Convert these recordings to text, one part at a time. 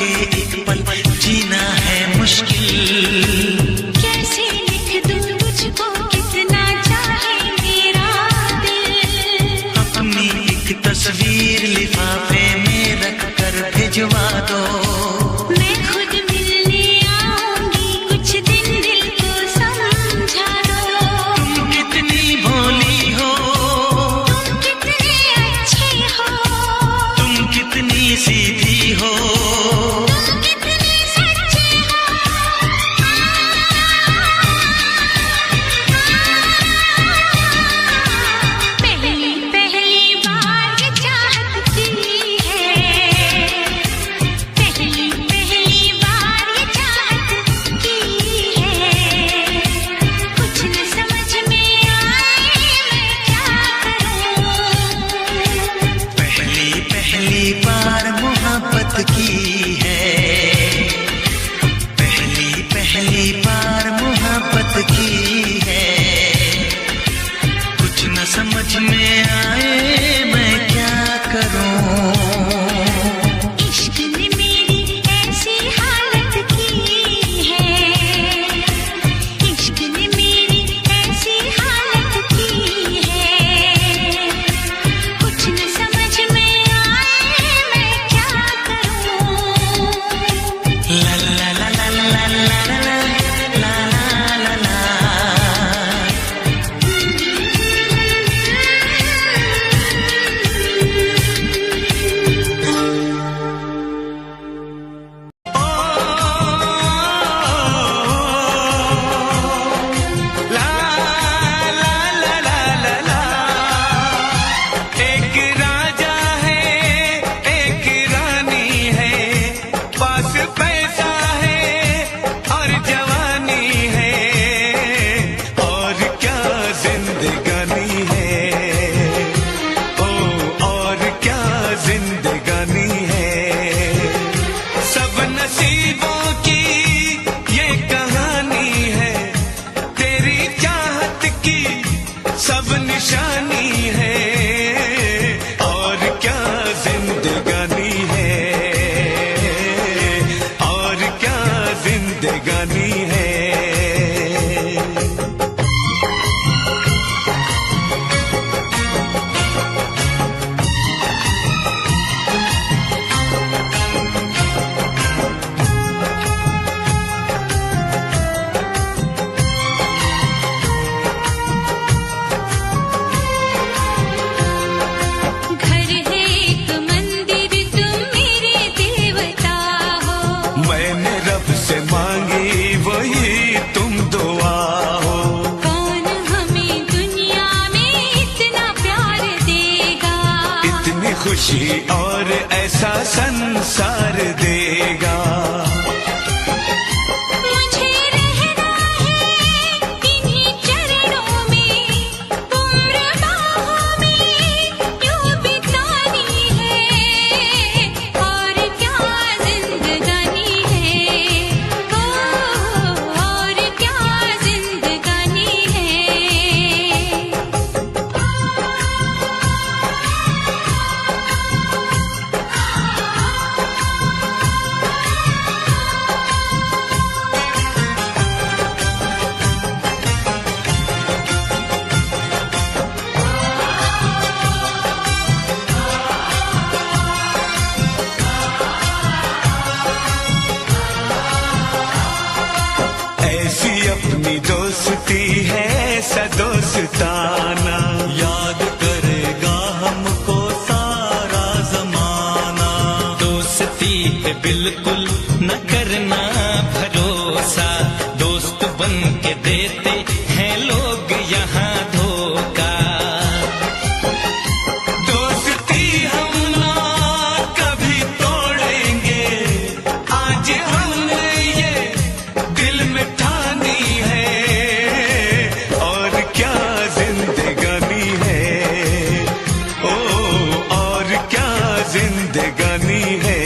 के एक पल जीना है मुश्किल। कैसे लिख दूं तुझको कितना चाहे मेरा दिल। अपनी एक तस्वीर लिफाफे में रख कर भिजवा दो। मैं खुद मिलने आऊंगी कुछ दिन दिल को समझा दो। तुम कितनी भोली हो, तुम कितने अच्छे हो, तुम कितनी सीधी हो, तुम कितने सच्चे हो। पहली पहली बार ये चाहत की है। पहली पहली बार ये चाहत की है। कुछ न समझ में आए मैं क्या करूं। पहली पहली बार मोहब्बत की है। पहली पहली बार मोहब्बत की है। कुछ न समझ में आए मैं क्या करूं। इश्क ने मेरी ऐसी हालत की है। इश्क ने मेरी ऐसी हालत की है। कुछ न समझ में आए मैं क्या करूं। ला ला ला ला ला ला ला ला ला ला ला। एक राजा है एक रानी है, पास पैसा है और जवानी है, और क्या जिंदगानी है, ओ और क्या जिंदगानी है। सब नसीबों की ये कहानी है, तेरी चाहत की सब निशानी है, और क्या जिंदगानी है, और क्या जिंदगानी है। घर है एक मंदिर तुम मेरे देवता हो। मैंने रब से मांगी वही तुम दुआ हो। कौन हमें दुनिया में इतना प्यार देगा। इतनी खुशी और ऐसा संसार देगा। मुझे रहना है इन्हीं चरणों में, उम्र बाहों में यूं बितानी है, और क्या जिंदगानी है, और क्या जिंदगानी है। ऐसी अपनी दोस्ती है सदोस्ताना, याद करेगा हमको सारा जमाना। दोस्ती पे बिल्कुल न करना भरोसा, दोस्त बन के देते हैं लोग यहाँ धोखा। दोस्ती हम ना कभी तोड़ेंगे, आज हमने ये दिल में ठानी है, और क्या जिंदगानी है, ओ और क्या जिंदगानी है।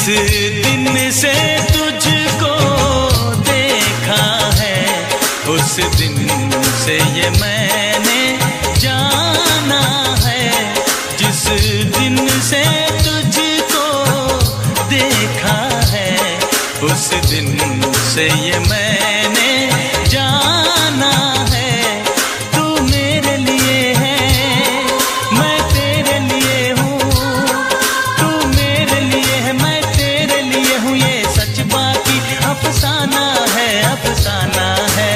दिन से तुझको देखा है, उस दिन से ये मैंने जाना है। जिस दिन से तुझको देखा है, उस दिन से ये मैंने जाना है। तू मेरे लिए है, मैं तेरे लिए हूँ। तू मेरे लिए है, मैं तेरे लिए हूँ। ये सच बाकी अफसाना है, अफसाना है।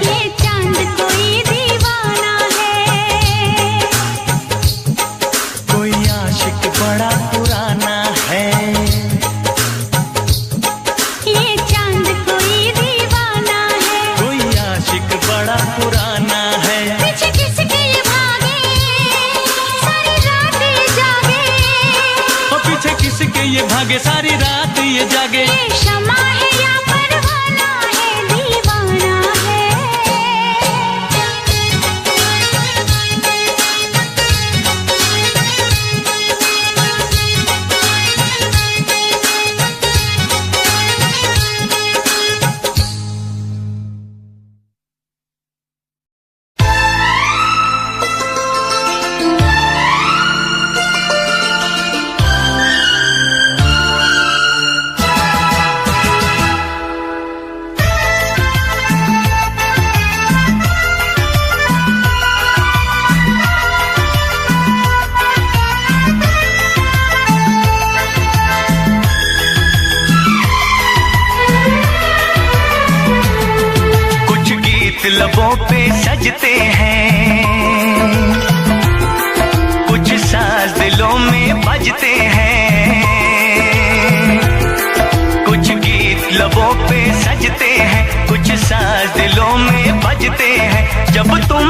ये चांद कोई दीवाना है, कोई आशिक बड़ा पुराना है। ये चांद कोई दीवाना है, कोई आशिक बड़ा पुराना है। पीछे किसके ये भागे, सारी रात ये जागे। और पीछे किसके ये भागे, सारी रात ये जागे। ये शमा है या परवाना है, दीवाना है। लबों पे सजते हैं, कुछ साज दिलों में बजते हैं। कुछ गीत लबों पे सजते हैं, कुछ साज दिलों में बजते हैं। जब तुम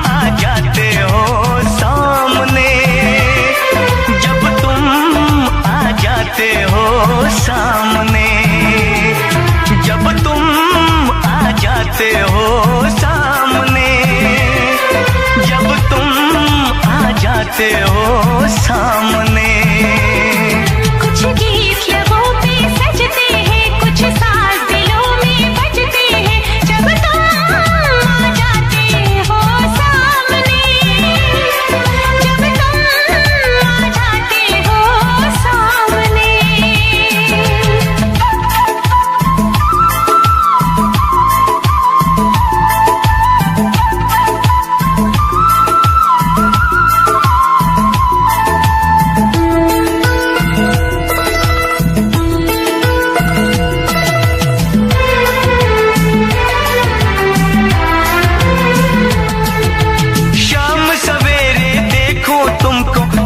आ जाते हो सामने, जब तुम आ जाते हो सामने, जब तुम आ जाते हो सामने, जब तुम आ जाते हो सामने। कुछ गीत लबों पे सजते हैं, कुछ साज दिलों में बजते हैं। जब तुम आ जाते हो सामने, जब तुम आ जाते हो सामने।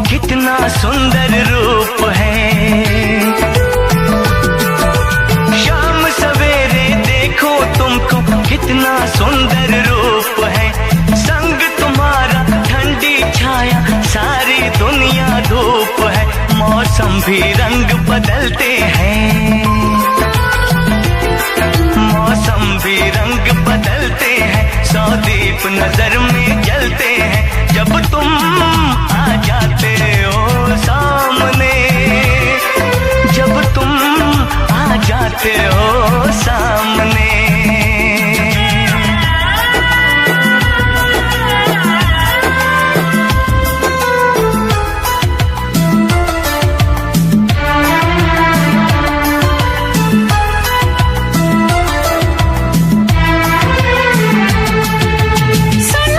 कितना सुंदर रूप है, शाम सवेरे देखो तुमको कितना सुंदर रूप है। संग तुम्हारा ठंडी छाया, सारी दुनिया धूप है। मौसम भी रंग बदलते हैं, मौसम भी रंग बदलते हैं। सौ दीप नजर में जलते हैं, जब तुम आ जाते हो सामने, जब तुम आ जाते हो सामने। सुन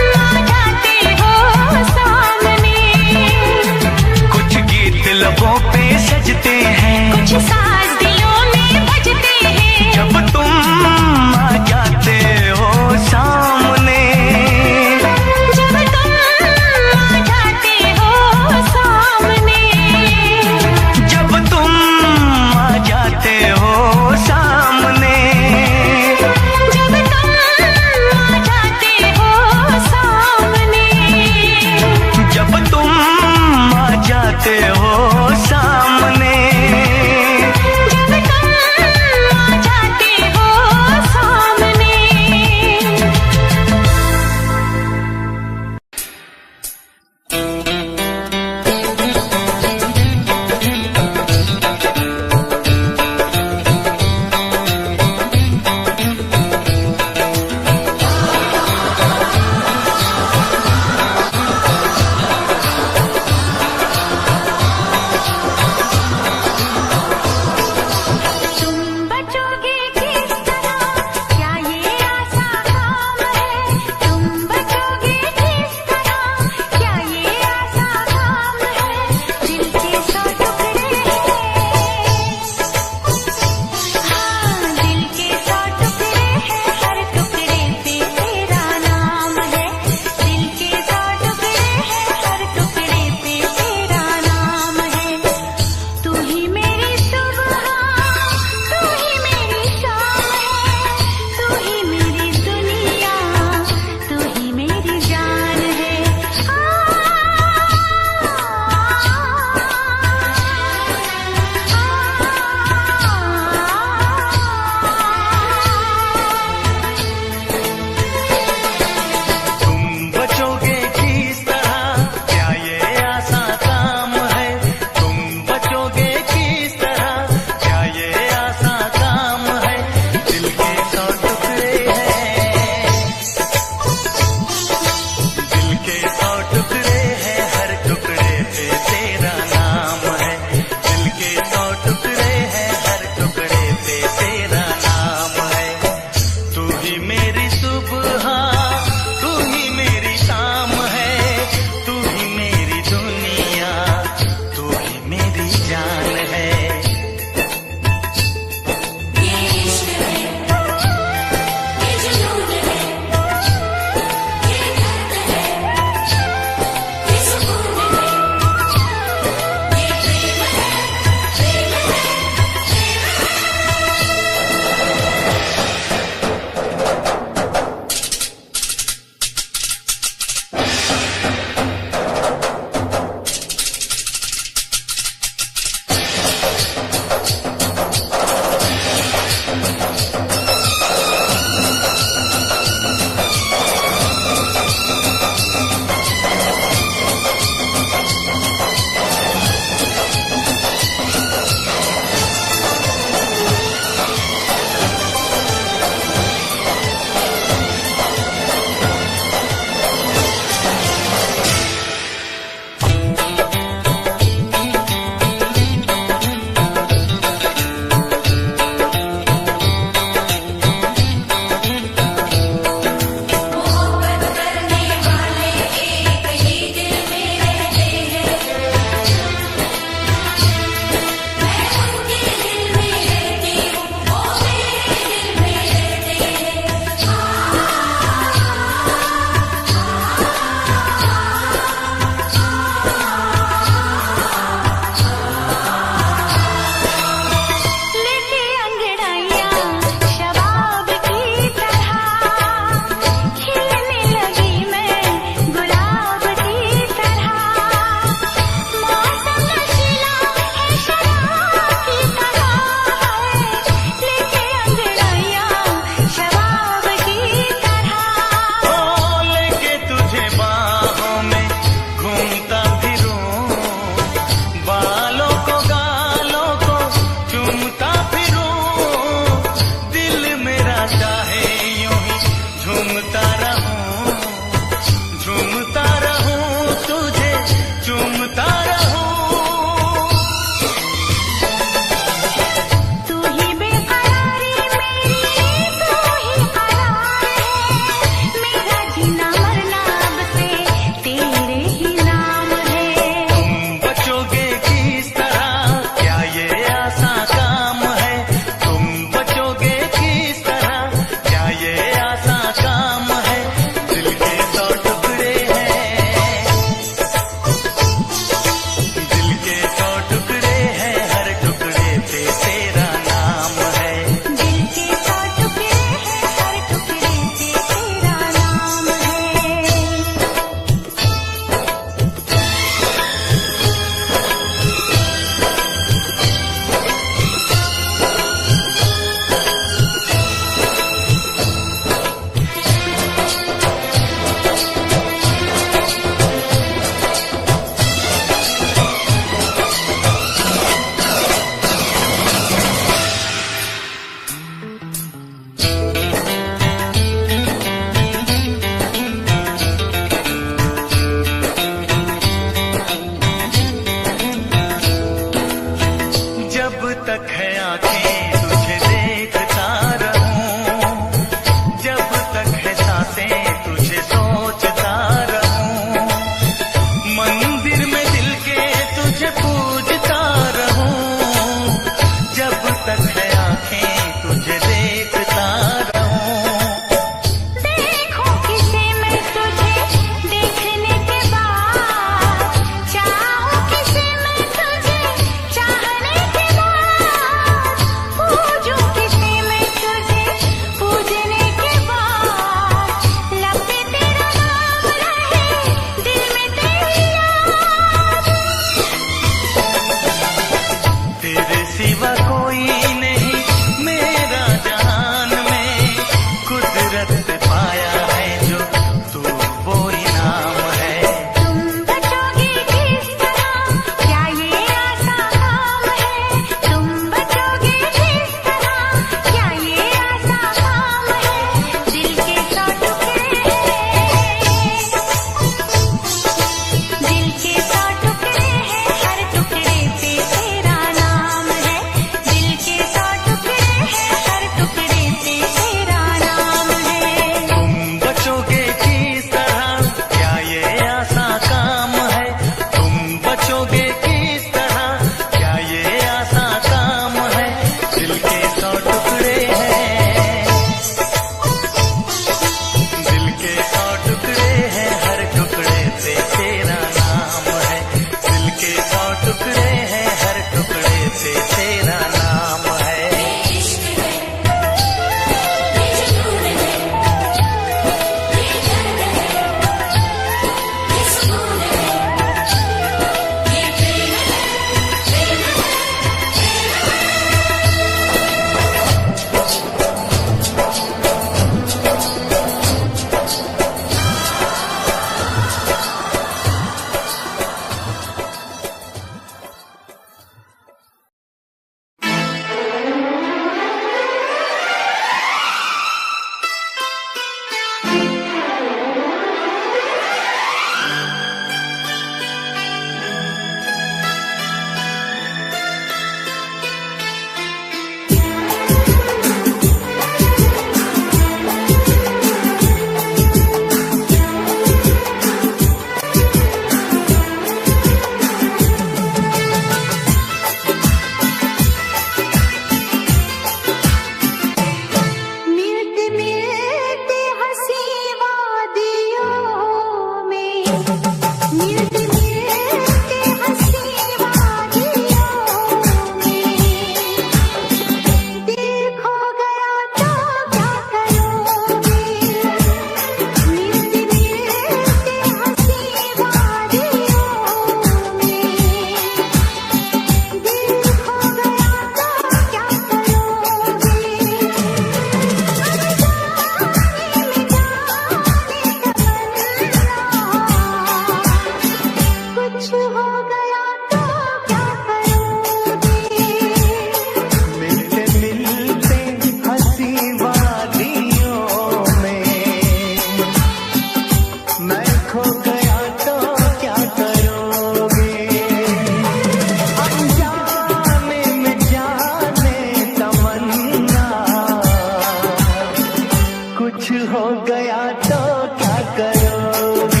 कुछ हो गया तो क्या करोगे?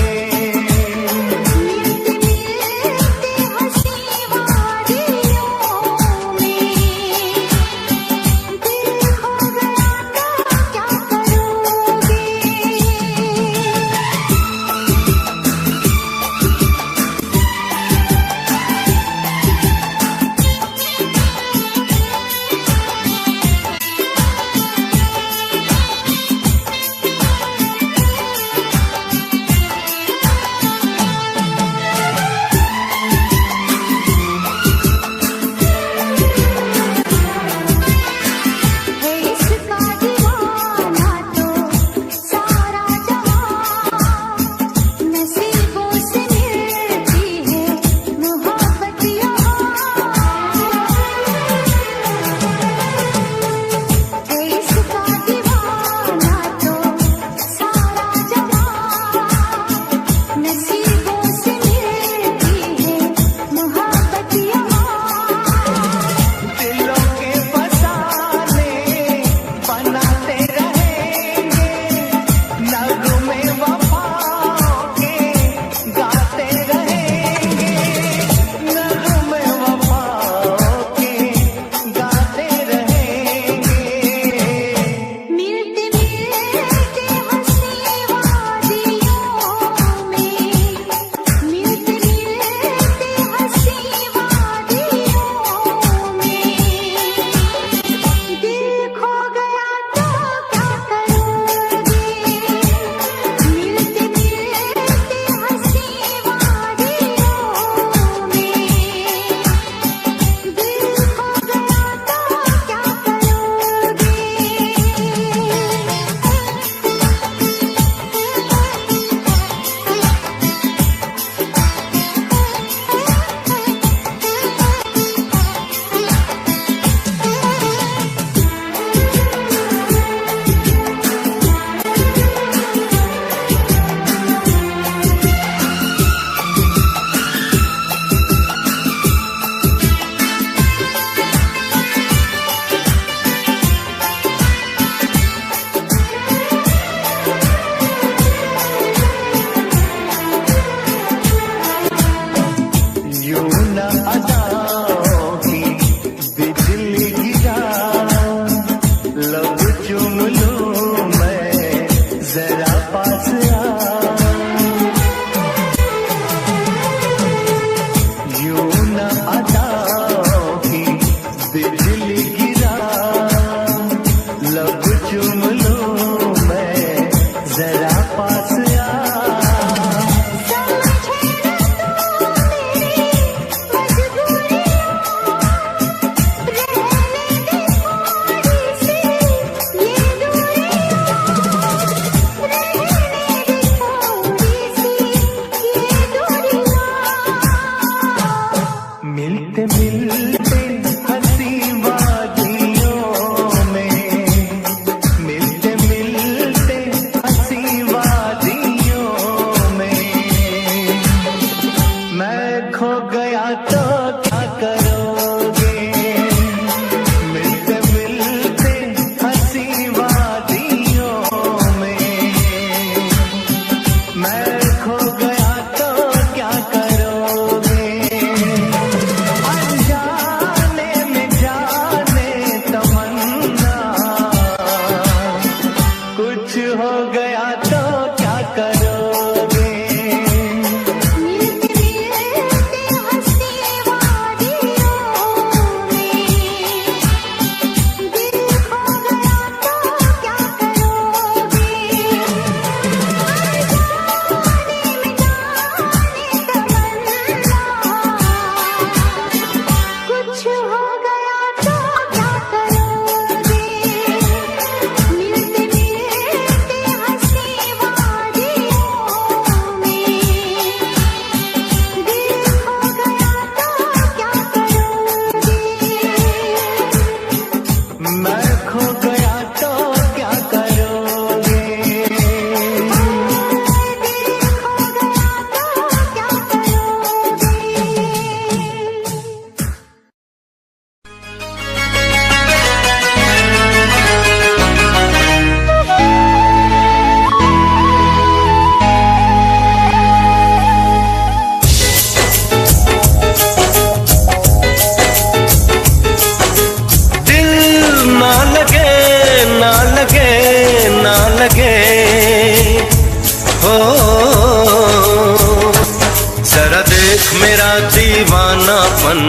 दीवानापन।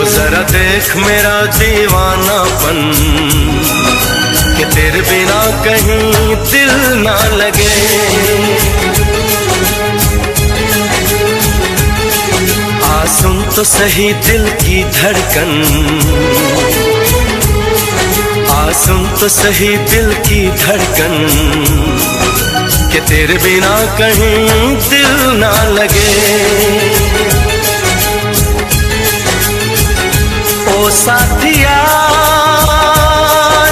जरा देख मेरा दीवानापन कि तेरे बिना कहीं दिल ना लगे। आ सुन तो सही दिल की धड़कन, आ सुन तो सही दिल की धड़कन कि तेरे बिना कहीं दिल ना लगे। ओ साथिया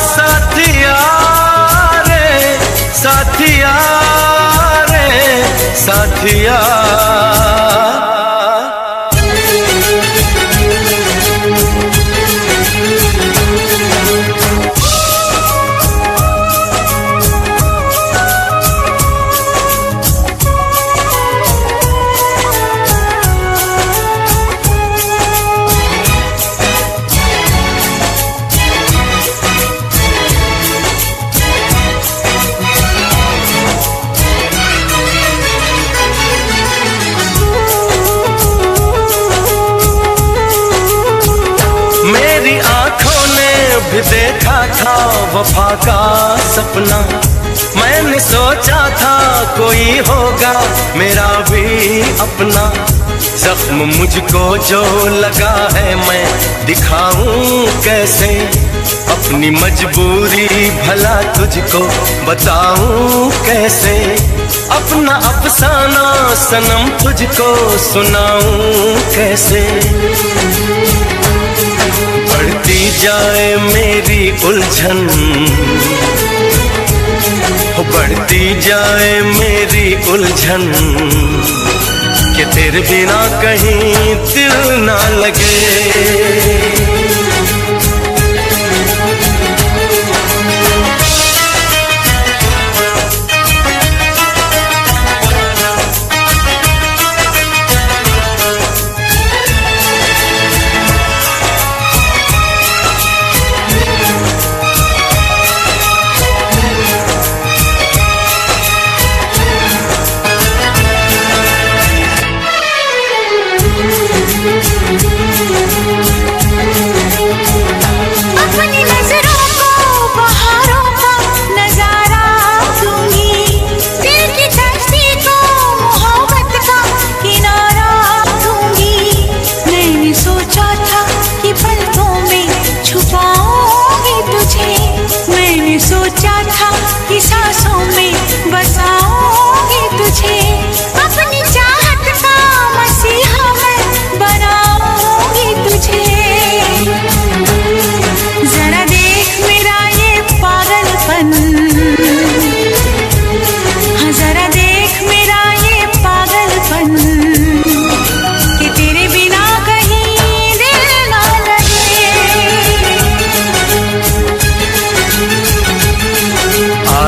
साथिया रे, साथिया रे साथिया। भी देखा था वफा का सपना, मैंने सोचा था कोई होगा मेरा भी अपना। जख्म मुझको जो लगा है मैं दिखाऊं कैसे, अपनी मजबूरी भला तुझको बताऊं कैसे। अपना अफसाना सनम तुझको सुनाऊं कैसे। बढ़ती जाए मेरी उलझन, बढ़ती जाए मेरी उलझन कि तेरे बिना कहीं दिल ना लगे।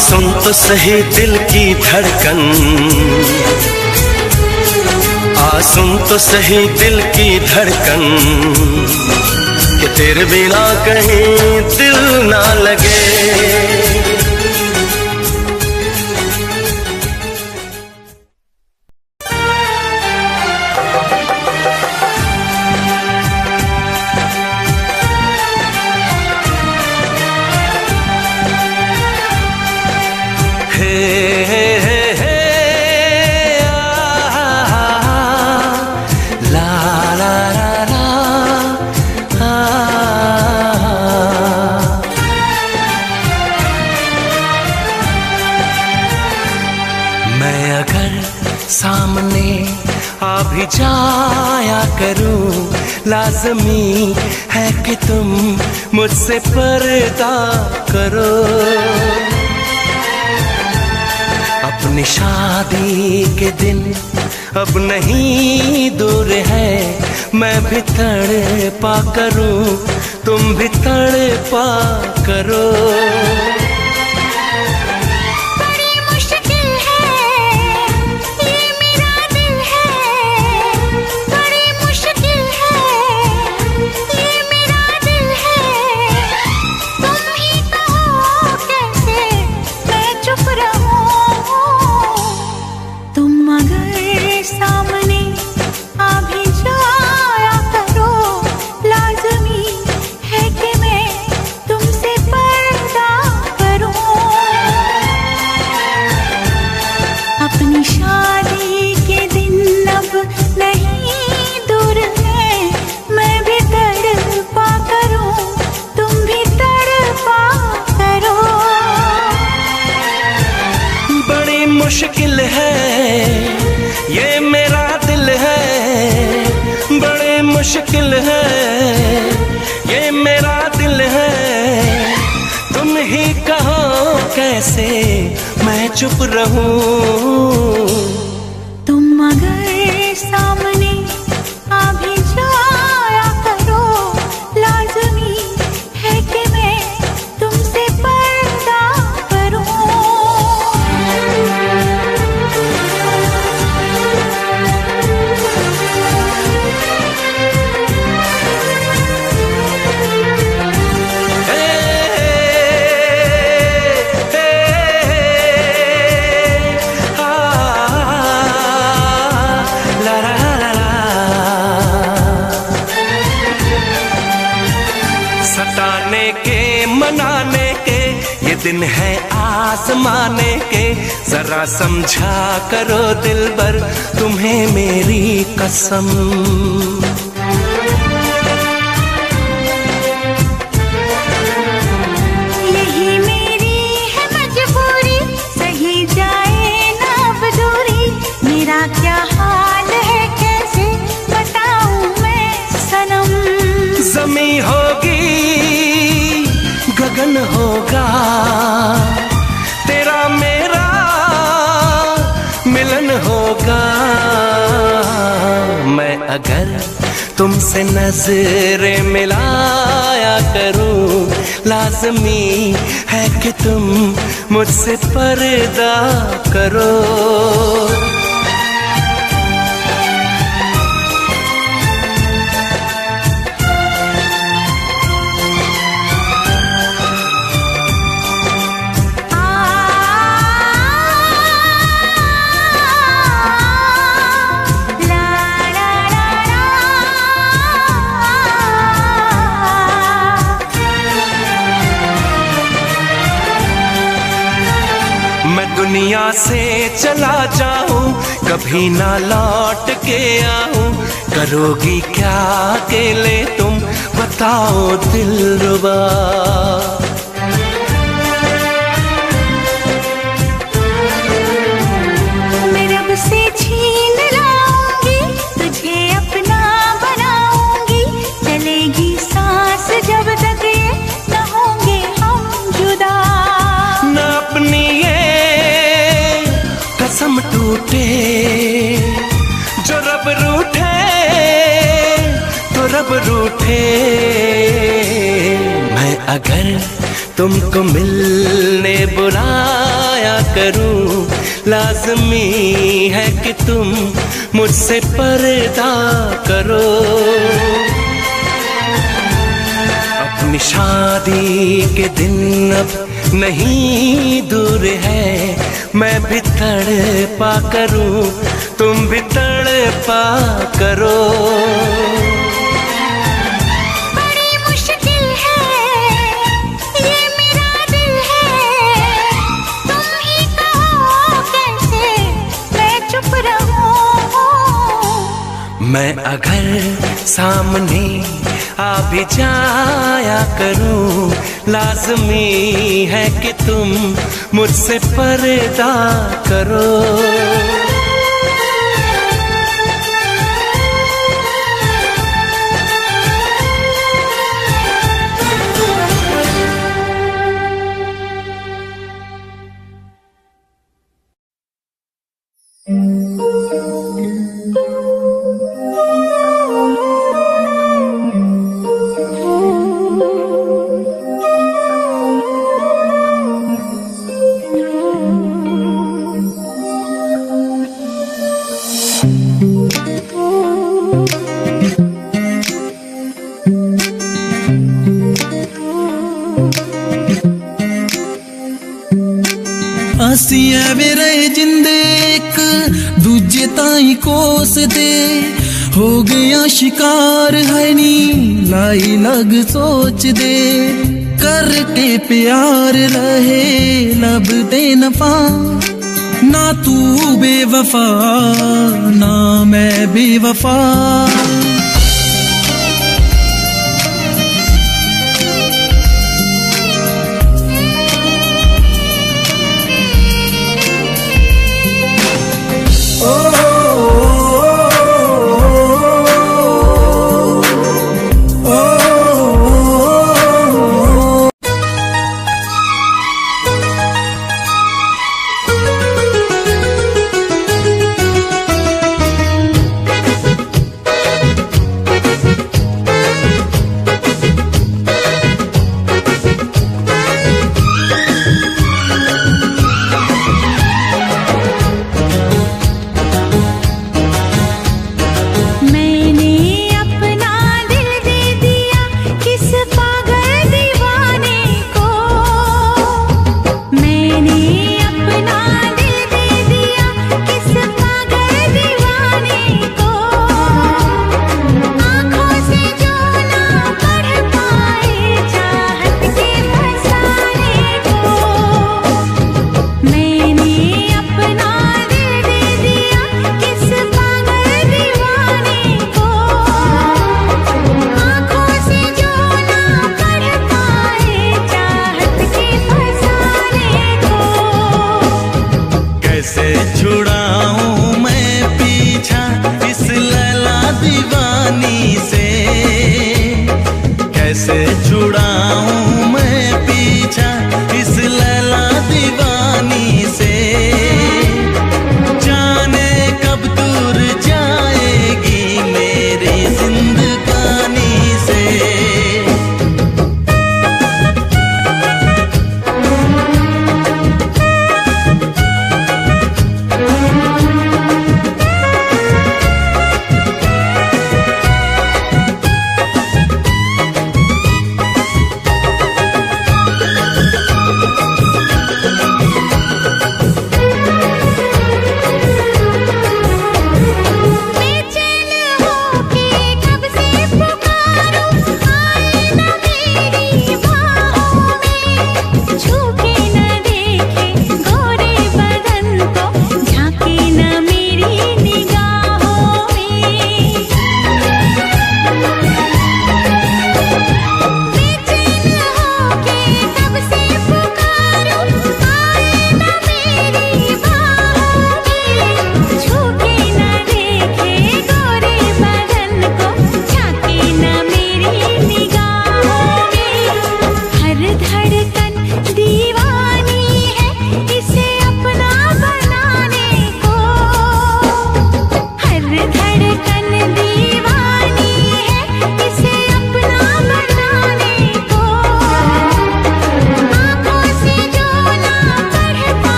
सुन तो सही दिल की धड़कन, आ सुन तो सही दिल की धड़कन कि तेरे बिना कहीं दिल ना लगे। जाया करूं लाज़मी है कि तुम मुझसे पर्दा करो। अपनी शादी के दिन अब नहीं दूर है, मैं भी तड़पा करूं तुम भी तड़पा करो। मुश्किल है ये मेरा दिल है, बड़े मुश्किल है ये मेरा दिल है। तुम ही कहो कैसे मैं चुप रहूं। तुम अगर सामने आ भी जाया करो, लाज़मी है कि मैं तुमसे पर्दा करूं। सताने के मनाने के ये दिन है आसमाने के, जरा समझा करो दिलबर तुम्हें मेरी कसम। यही मेरी है मजबूरी, सही जाए ना अब दूरी। मेरा क्या हाल है कैसे बताऊं मैं सनम। ज़मीं होगी गगन होगा, तेरा मेरा मिलन होगा। मैं अगर तुमसे नजरें मिलाया करूं, लाज़मी है कि तुम मुझसे पर्दा करो। दुनिया से चला जाऊं, कभी ना लौट के आऊं। करोगी क्या अकेले तुम बताओ दिलरुबा। मैं रब से छीन लाऊंगी, तुझे अपना बनाऊंगी। चलेगी सांस जब तक ये न होंगे हम जुदा। न अपनी ये कसम टूटे, जो रब रूठे तो रब रूठे। मैं अगर तुमको मिलने बुलाया करूं, लाज़मी है कि तुम मुझसे पर्दा करो। अपनी शादी के दिन अब नहीं दूर है, मैं भी तड़पा करूं, तुम भी तड़पा करो। बड़ी मुश्किल है ये मेरा दिल है, तुम ही कहो कैसे मैं चुप रहूं। मैं अगर सामने आ भी जाया करूं, लाज़मी है कि तुम मुझसे पर्दा करो। ਅਸੀਂ ਐਵੇਂ ਰਹੇ ਜਿੰਦੇ ਇੱਕ ਦੂਜੇ ਤਾਈਂ ਕੋਸਦੇ ਹੋ ਗਿਆ ਸ਼ਿਕਾਰ ਹੈ ਨੀ ਲਾਈ ਲਗ ਸੋਚਦੇ ਕਰਕੇ ਪਿਆਰ ਰਹੇ ਲੱਭਦੇ ਨਫਾ ਨਾ ਤੂੰ ਬੇਵਫਾ ਨਾ ਮੈਂ ਬੇਵਫਾ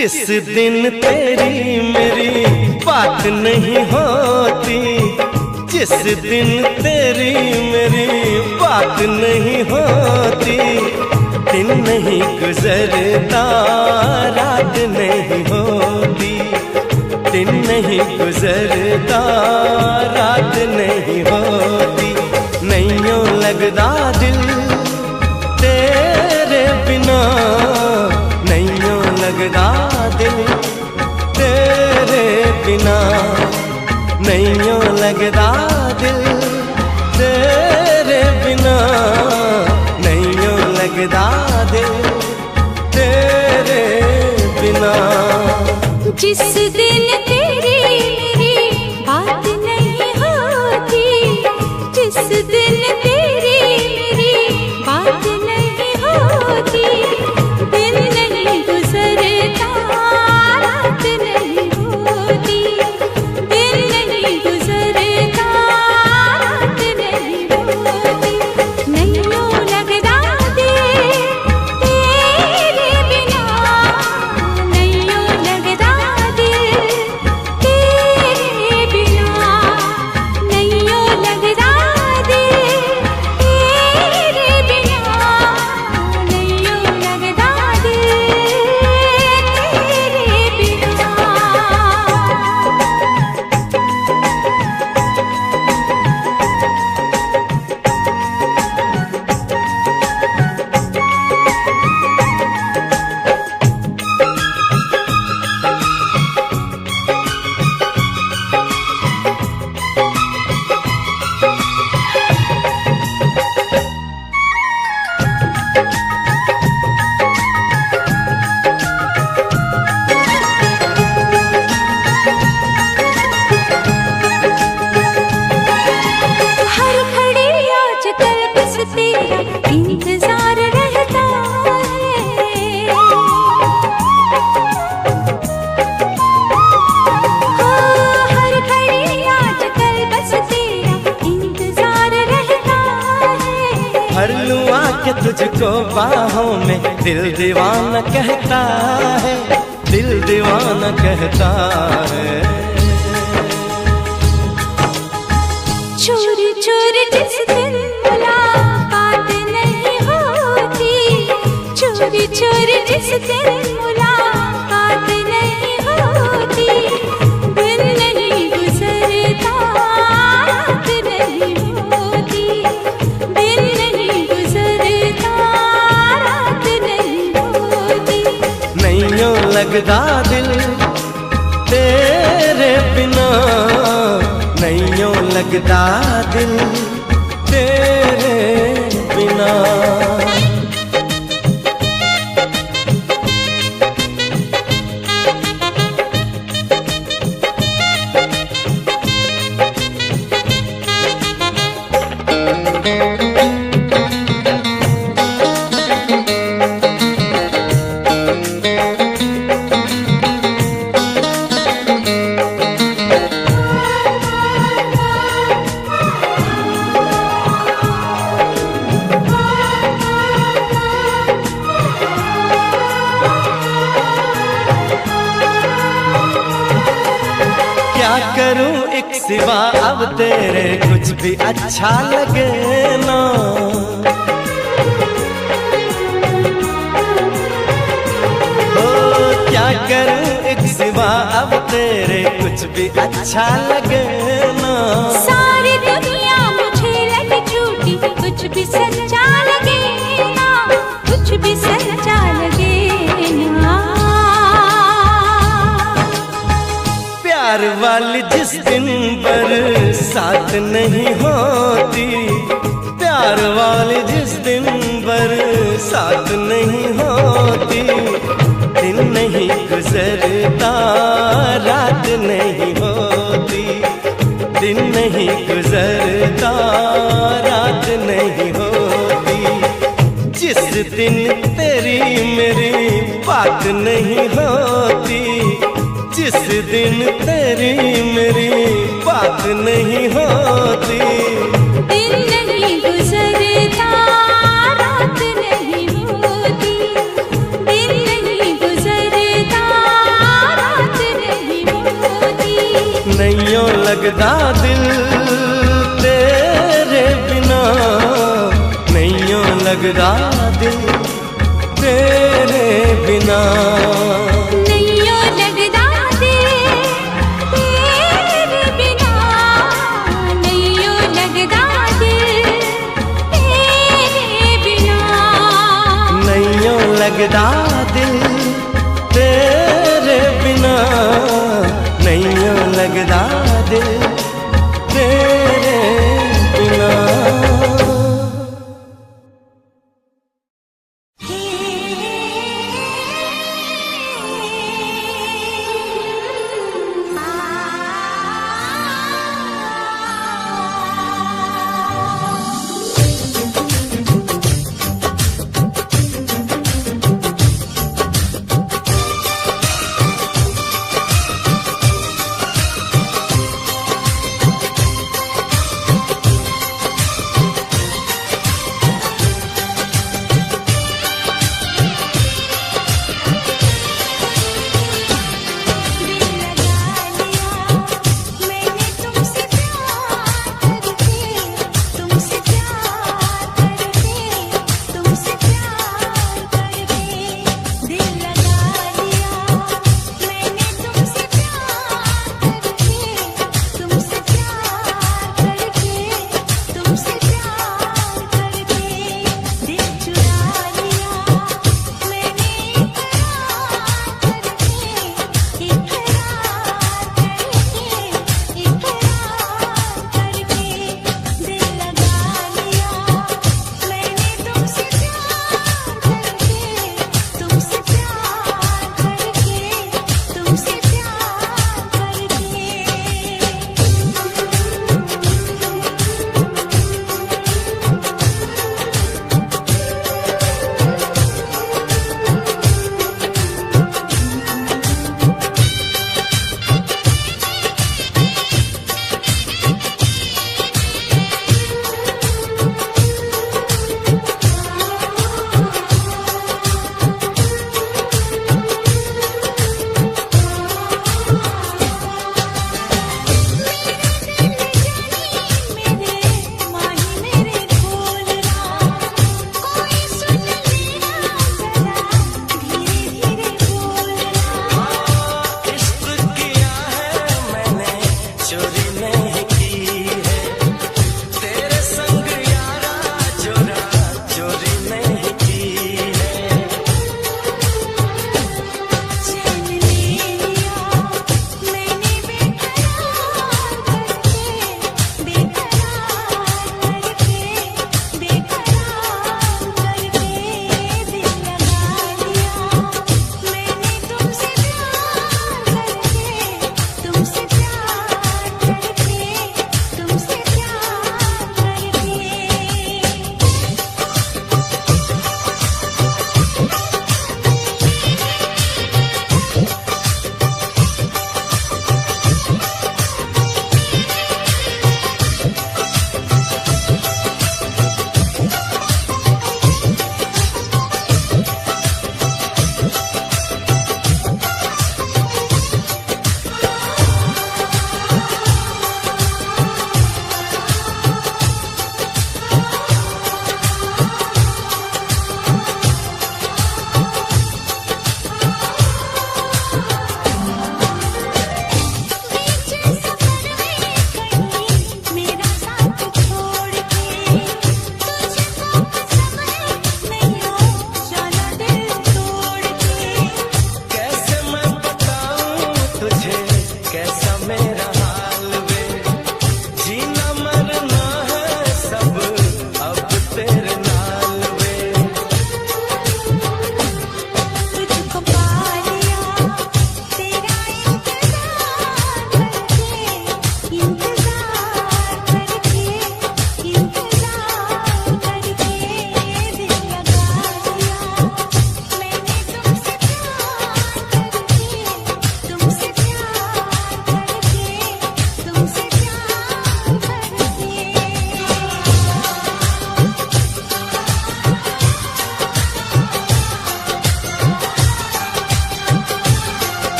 जिस दिन तेरी मेरी बात नहीं होती, जिस दिन तेरी मेरी बात नहीं होती, दिन नहीं गुजरता रात नहीं होती, दिन नहीं गुजरता रात नहीं होती, नैयों लगदा दिल तेरे बिना, नैयों लगदा दिल तेरे बिना, नैयों लगदा दिल तेरे बिना, नैयों लगदा दिल तेरे बिना। जिस दिन तेरी मेरी बात नहीं होती, जिस दिन तेरी मेरी बात नहीं होती, दिन नहीं गुजरता रात नहीं होती, दिन नहीं गुजरता रात नहीं होती, नैयों लगदा दिल तेरे बिना, नैयों लगदा दिल तेरे बिना, नैयों लगदा दिल तेरे बिना, नैयों लगदा दिल तेरे बिना। हर घड़ी आजकल बस तेरा इंतजार रहता है, हाँ, हर घड़ी आजकल बस तेरा इंतजार रहता है। भर लूं आके तुझको बाहों में, दिल दीवाना कहता है, दिल दीवाना कहता है। चोरी चोरी जिस दिन मुलाकात नहीं होती, चोरी चोरी जिस दिन मुलाकात नहीं होती, दिन नहीं गुजरता रात नहीं होती, दिन नहीं गुजरता रात नहीं होती, नैयों लगदा दिल तेरे बिना, नैयों लगदा दिल तेरे बिना। क्या करूं एक सिवा अब तेरे कुछ भी अच्छा लगे ना, ओ क्या करूं एक सिवा अब तेरे कुछ भी अच्छा लगे ना। सारी दुनिया मुझे लगे झूठी, कुछ भी सच्चा लगे ना, कुछ भी सच्चा लगे ना। प्यार वाली जिस दिन बरसात नहीं होती, प्यार वाली जिस दिन बरसात नहीं होती, दिन नहीं गुजरता रात नहीं होती, दिन नहीं गुजरता रात नहीं होती, जिस दिन तेरी मेरी बात नहीं होती, जिस दिन तेरी मेरी बात नहीं होती, दिन नहीं गुजरता रात नहीं होती, दिन नहीं गुजरता लगदा दिल तेरे बिना, नहीं यूं लगदा दिल तेरे बिना। नहीं यूं लगदा दिल तेरे बिना, नहीं यूं लगदा दिल तेरे बिना। नहीं यूं लगदा दिल तेरे बिना, नहीं यूं लगदा दिल तेरे बिना।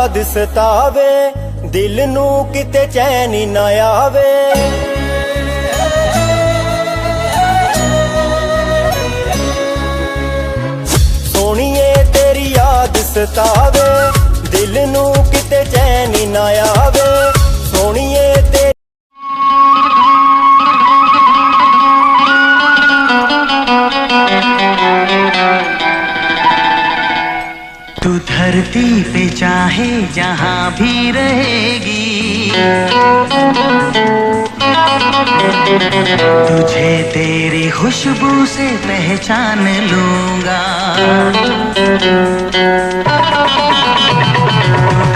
याद सतावे, दिल नू किते चैन ना आवे। सोनिए तेरी याद सतावे, दिल नू किते चैन ना आवे। सोनिए तेरी तू धरती पे चाहे जहां भी रहेगी, तुझे तेरी खुशबू से पहचान लूंगा।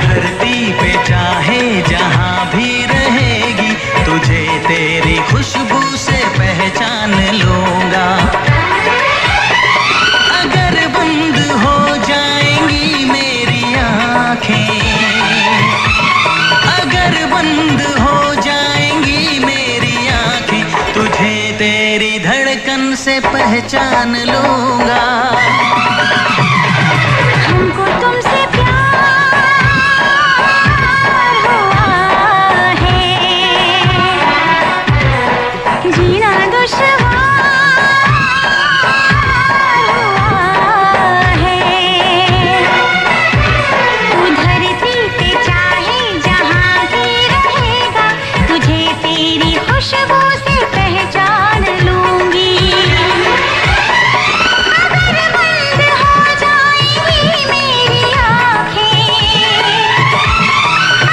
धरती पे चाहे जहां भी रहेगी, तुझे तेरी खुशबू से पहचान लूंगा। अगर बंद हो जाएंगी मेरी आँखें, अगर बंद हो जाएंगी मेरी आँखें, तुझे तेरी धड़कन से पहचान लूंगा। हमको तुमसे प्यार हुआ है, जीना दुश्वार हुआ है। तू धरती पे चाहे जहां भी रहेगा, तुझे तेरी खुशबू से पहचान लूंगी। अगर बंद हो जाएंगी मेरी आँखें,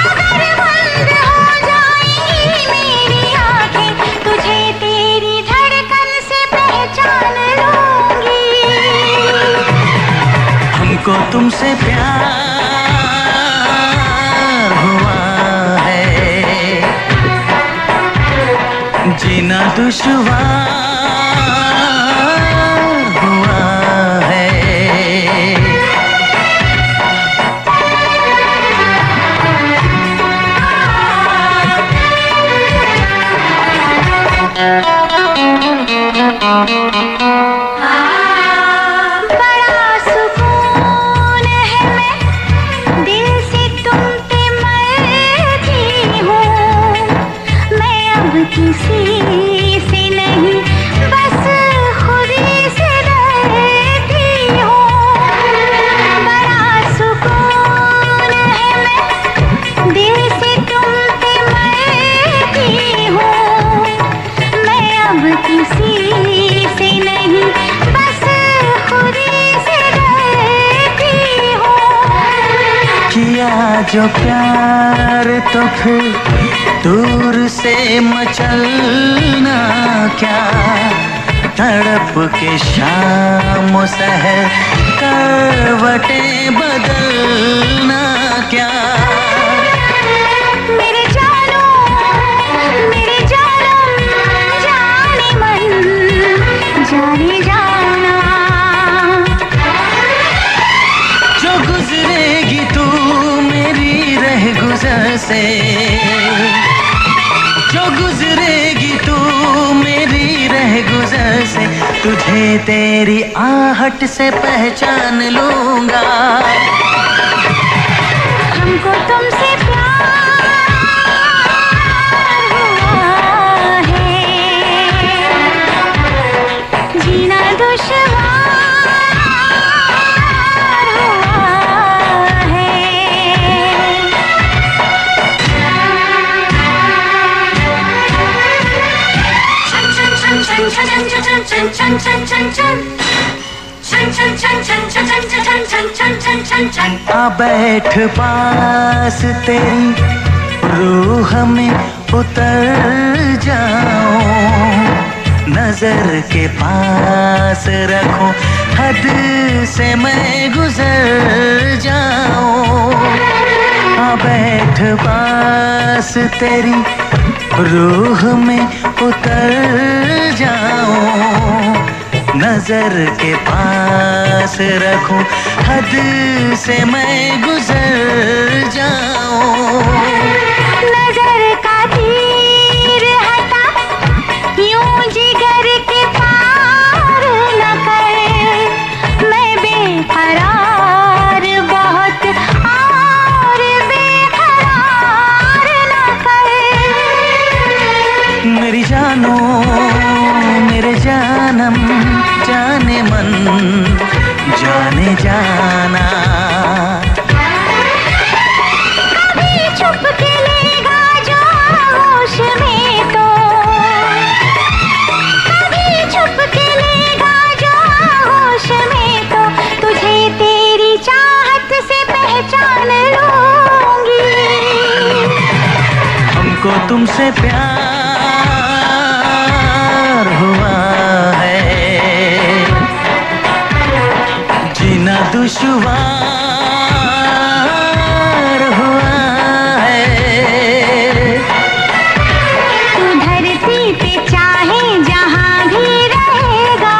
अगर बंद हो जाएंगी मेरी आँखें, तुझे तेरी धड़कन से पहचान लूंगी। हमको तुमसे प्यार हुआ है, जीना दुश्वार हुआ है। बड़ा सुकून है, मैं दिल से तुम पे मरती हूँ। मैं अब किसी से नहीं, बस खुद ही से डरती हूँ। बड़ा सुकून है, मैं दिल से तुम पे मरती हूँ। मैं अब किसी से नहीं, बस खुद ही से डरती हूँ। किया जो प्यार तो फिर दूर से मचलना क्या, तड़प के शाम सहर करवटें बदलना क्या। मेरे जानो जाने मन जाने जाना। जो गुजरेगी तू मेरी रह गुजर से, जो गुजरेगी तू मेरी रह गुजर से, तुझे तेरी आहट से पहचान लूंगा। हमको तुमसे प्यार हुआ है, जीना दुश्वार हुआ है। आ बैठ पास तेरी रूह में उतर जाऊं, नजर के पास रखूं, हद से मैं गुजर जाऊं। आ बैठ पास तेरी रूह में उतर जाऊं, नजर के पास रखूं, हद से मैं गुजर जाऊं। नजर का तीर हटा, यूं जिगर के पार न कर। मैं बेकरार बहुत और तुमसे प्यार हुआ है, जीना दुश्वार हुआ है। तू धरती पे चाहे जहां भी रहेगा,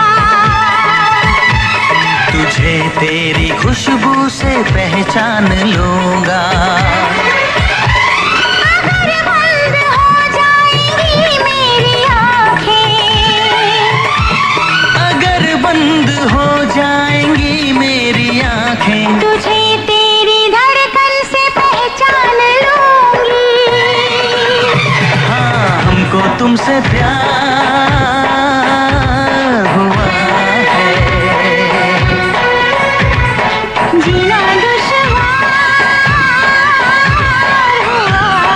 तुझे तेरी खुशबू से पहचान लूंगा। तुझे तेरी धड़कन से पहचान लूंगी। हाँ, हमको तुमसे प्यार हुआ है, जीना दुश्वार हुआ है।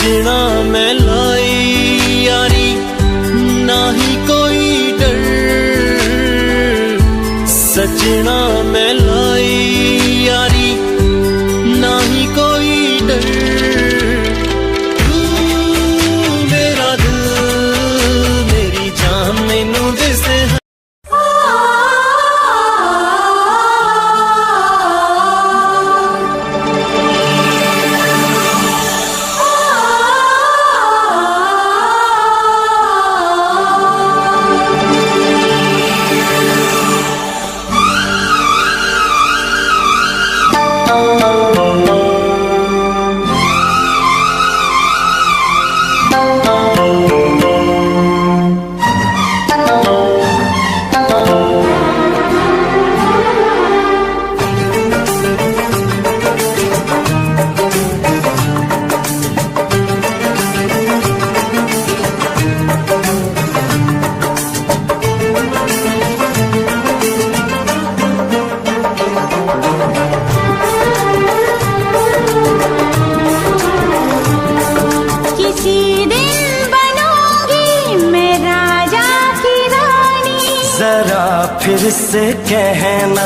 सजना मैं लाई यारी ना ही कोई डर, सजना मैं लाई यारी ना ही कोई डर। तू मेरा दिल मेरी जान मैनू दिसे फिर से कहना,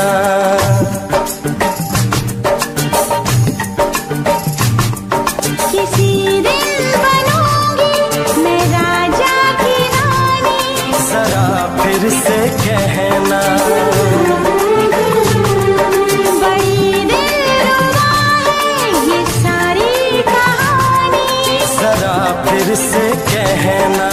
किसी दिन बनूंगी मैं राजा की रानी। जरा फिर से कहना, बड़ी दिलरुबा है ये सारी कहानी। जरा फिर से कहना,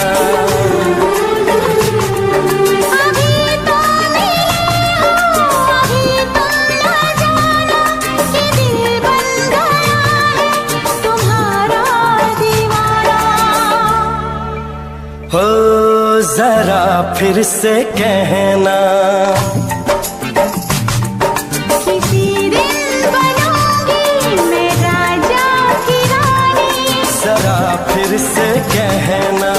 हो जरा फिर से कहना, किसी दिन बनूंगी मैं राजा की रानी। जरा फिर से कहना,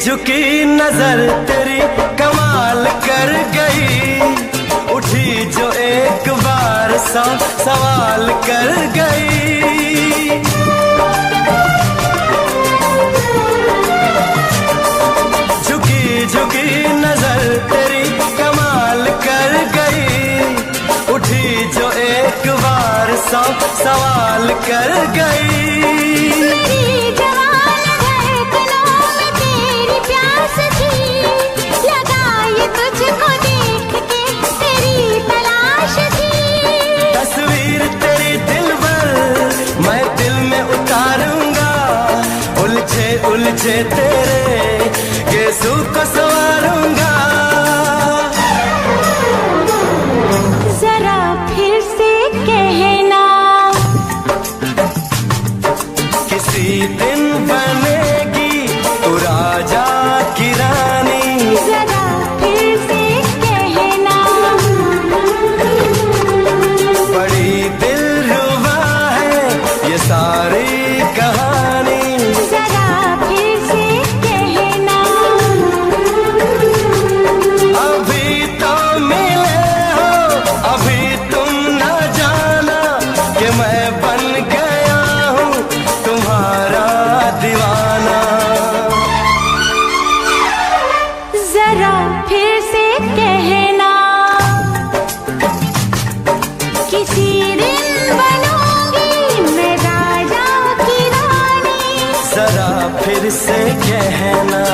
झुकी नजर तेरी कमाल कर गई, उठी जो एक बार सवाल कर गई। झुकी झुकी नजर तेरी कमाल कर गई, उठी जो एक बार सवाल कर गई। तुझको देख के तेरी तलाश थी, तस्वीर तेरी दिल भर मैं दिल में उतारूंगा, उलझे उलझे तेरे गेसू को संवारूंगा। जरा फिर से कहना, किसी दिन बनेगी तू राजा की रानी। जरा फिर से कहना, बड़ी दिलरुबा है ये सारी कहानी। जरा फिर से कहना, अभी तो मिले हो अभी तुम न जाना कि मैं बन गया हूँ तुम्हारा दीवाना। जरा फिर से कहना, किसी दिन बनूंगी मैं राजा की रानी। जरा फिर से कहना,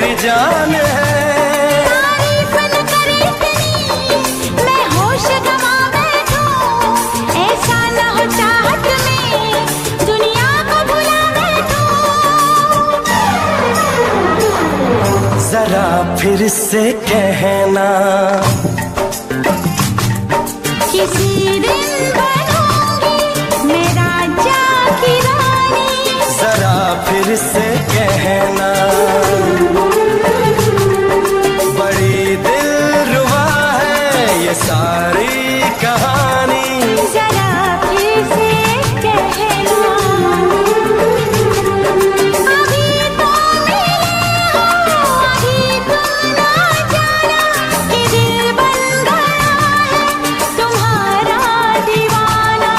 मेरी जान है। तारीफ न करे इतनी मैं होश गवा बैठूं, ऐसा न हो चाहत में दुनिया को भुला बैठूं। जरा फिर से कहना किसी दिन बनूंगी मैं राजा की रानी। जरा फिर से कहना बड़ी दिलरुबा है ये सारी कहानी। जरा फिर से कहना अभी तो मिले हो, अभी तुम ना जाना कि दिल बन गया है तुम्हारा दीवाना।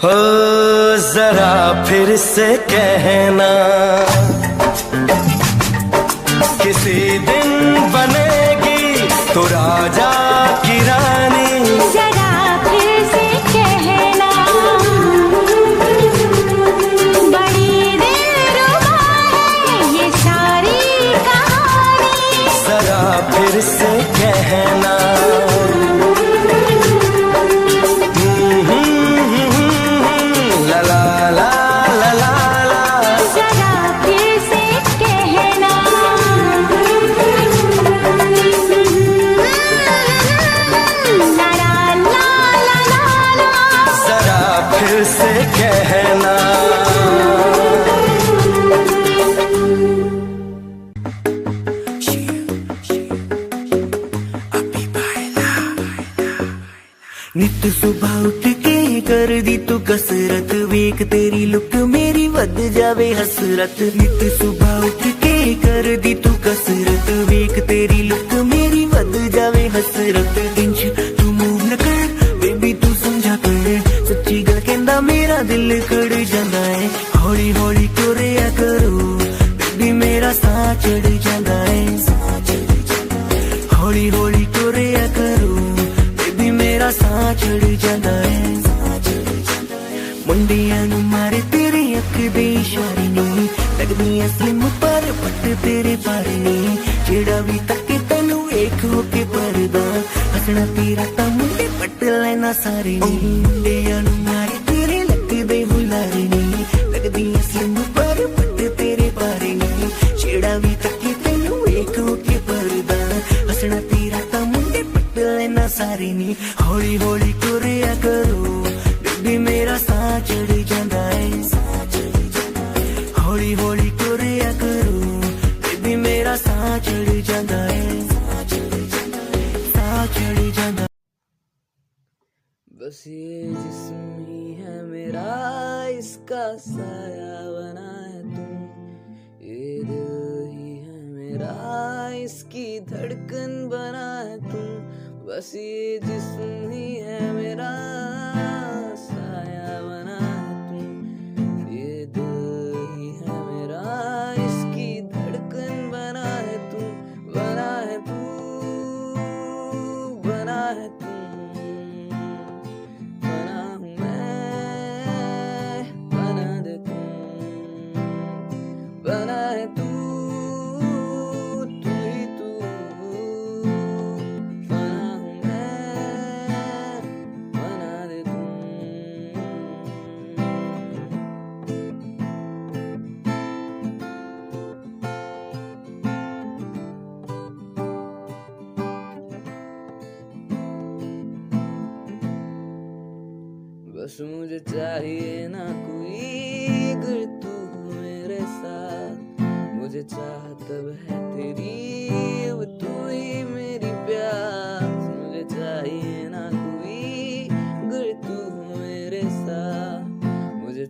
हो जरा फिर से कहना किसी दिन बनेगी तो राजा की रानी। जरा फिर से कहना बड़ी दिलरुबा है ये सारी कहानी। जरा फिर से कहना ला ला ला ला ला ला। जरा फिर से कहना ला ला ला ला ला। जरा फिर से कहना नित सुबह उठ के कर दी तू कसरत, वेख तेरी लुक मेरी वध जावे हसरत। नित सुबह उठ के कर दी तू कसरत, वेख तेरी लुक मेरी वध जावे हसरत। इंच तू मूव न कर बेबी तू समझा कर, सच्ची गल कहंदा मेरा दिल कड़ जांदा है। हौली हौली टुरिया करो बेबी मेरा साह चढ़ जांदा है। हौली हौली टुरिया करो बेबी मेरा साह चढ़ जांदा है। मुंडियां नू मारे तेरे अख दे इशारे नी, लगदियां स्लिम पर पट तेरे पर नी। जेड़ा भी तके तैनू वेख हो के परदा, हसना तेरा तां मुंडे पट लेना सारे नी। मुंडियां नू मारे तेरे लगदे हुलारे नी, लगदियां स्लिम पर पट तेरे पर नी। जेड़ा भी तके तैनू वेख हो के परदा, हसना तेरा तां मुंडे पट लेना सारे नी। हौली हौली टुरिया करो बेबी मेरा साह चढ़ जांदा है। हौली हौली टुरिया करो बेबी मेरा साह चढ़ जांदा है। साह चढ़ जांदा। बस ये जिस्म ही है मेरा, इसका साया बना है तुम। ये दिल ही है मेरा, इसकी धड़कन बना है तुम। बस ये जिस्म ही है मेरा, साया बना है तुम। ये दिल ही है मेरा, इसकी धड़कन बना है तुम। बना है तू, बना है तुम, बना हूँ मैं, बना दे तुम। बना है तू, तू ही तू, बना हूँ मैं, बना दे तुम। बस मुझे चाहिए ना कोई, अगर तू हो मेरे साथ। मुझे चाह तब है तेरी, अब तू ही मेरी प्यास। मुझे चाहिए ना कोई, अगर तू हो मेरे साथ। मुझे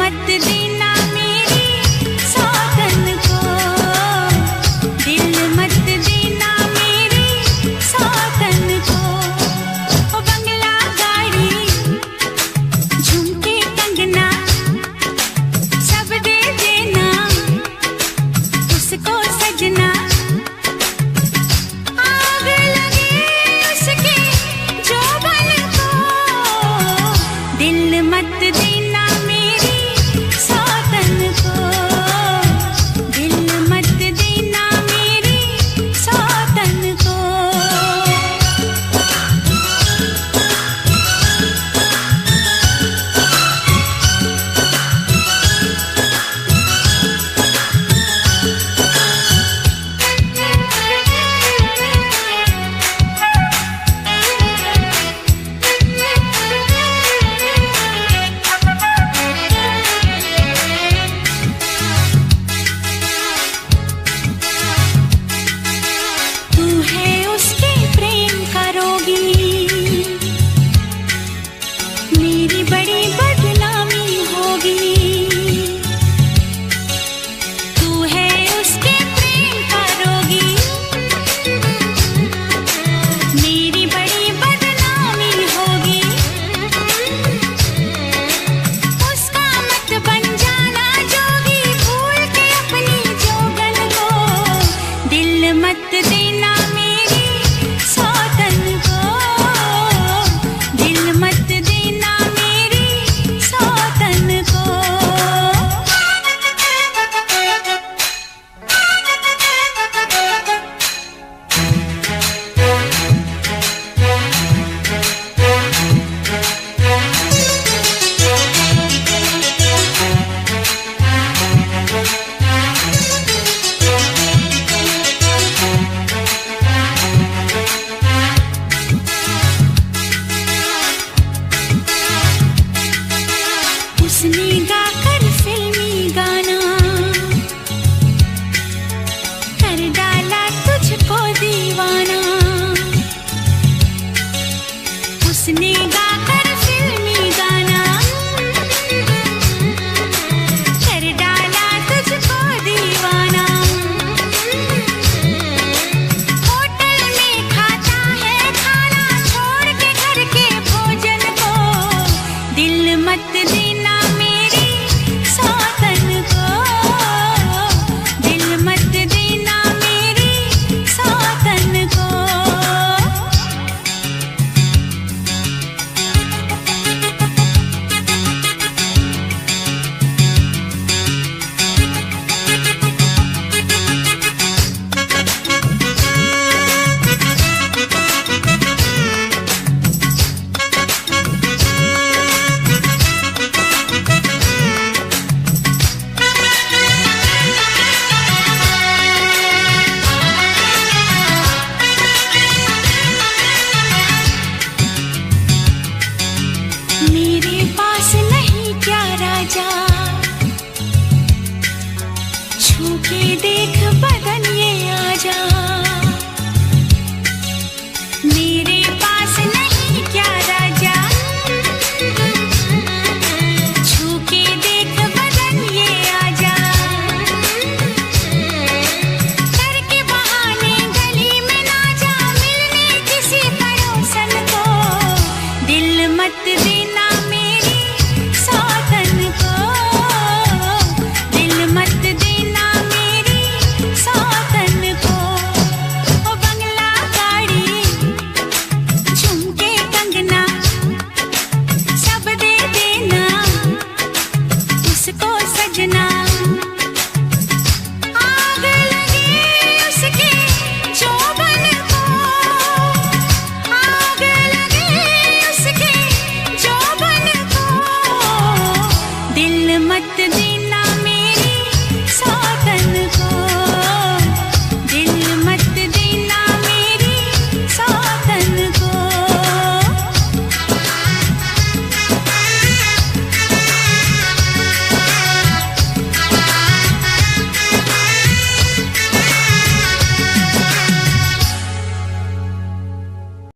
मत देना मेरी सौतन को, दिल मत देना मेरी सौतन को। ओ बंगला गाड़ी झुमके कंगना सब दे देना उसको सजना, आग लगे उसके जोबन को, दिल मत देना मेरी सौतन को, दिल मत देना मेरी सौतन को। तू है उसके प्रेम का रोगी, मेरी बड़ी बदनामी होगी। तू है उसके प्रेम का रोगी, मेरी बड़ी बदनामी होगी। उसका मत बन जाना जोगी, भूल के अपनी जोगन को, दिल मत देना मेरी सौतन को, दिल मत देना मेरी सौतन को। उसने गाकर फिल्मी गाना कर डाला तुझको दीवाना, उसने गाकर फिल्मी गाना कर डाला तुझको दीवाना। होटल में खाता है खाना छोड़ के घर के भोजन को, दिल मत देना मेरी सौतन को, दिल मत देना मेरी सौतन को। मेरे पास नहीं क्या राजा, छू के देख बदन ये आजा। मेरे पास नहीं क्या राजा, छू के देख बदन ये आजा। करके बहाने गली में ना जा मिलने किसी पड़ोसन को, दिल मत दे